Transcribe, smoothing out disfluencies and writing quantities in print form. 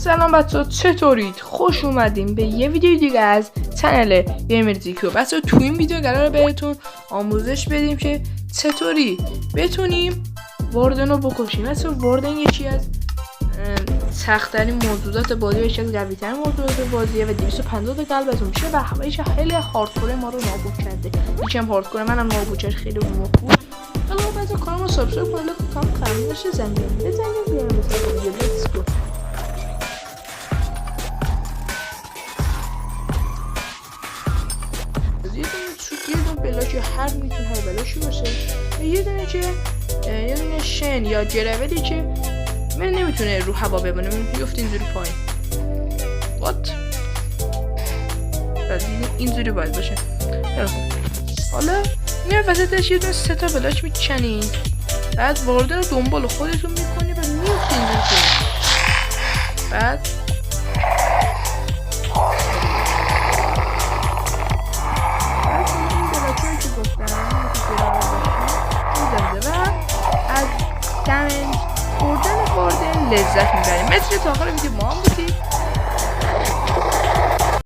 سلام بچه‌ها، چطورید؟ خوش اومدیم به یه ویدیو دیگه از چنل گیمر زیکیو. بچه‌ها تو این ویدیو قراره بهتون آموزش بدیم که چطوری بتونیم واردن رو بکشیم. مثلا واردن یکی از سخت‌ترین موضوعات بازی و یکی از قوی‌ترین موضوعات بازیه و 250 قلبتون میشه و همه خیلی هاردکور ما رو نابود کرده. یکم هاردکور منم نابود کرد، خیلی موفق. حالا بچه‌ها کارمو سابسکرایب کنید، کام خرید بشه، زنگ بزنید بیام مثلا ویدیو لیتس گو. یه دونه بلاک هر میتونه هر بلاشی باشه، یه دونه که یه دونه شن یا جرولی که من نمیتونه رو هوا بمونه، میفته اینجوری پایین. وات بعد اینجوری باید باشه. حالا میره وسطش یه دونه 3 تا بلاک میکنین، بعد واردن رو دنبال خودتون میکنی و میفته اینجوری پایین. بعد از دمج خوردن واردن لذت میبریم. مثل تا آخر ویدیو ما هم بودید.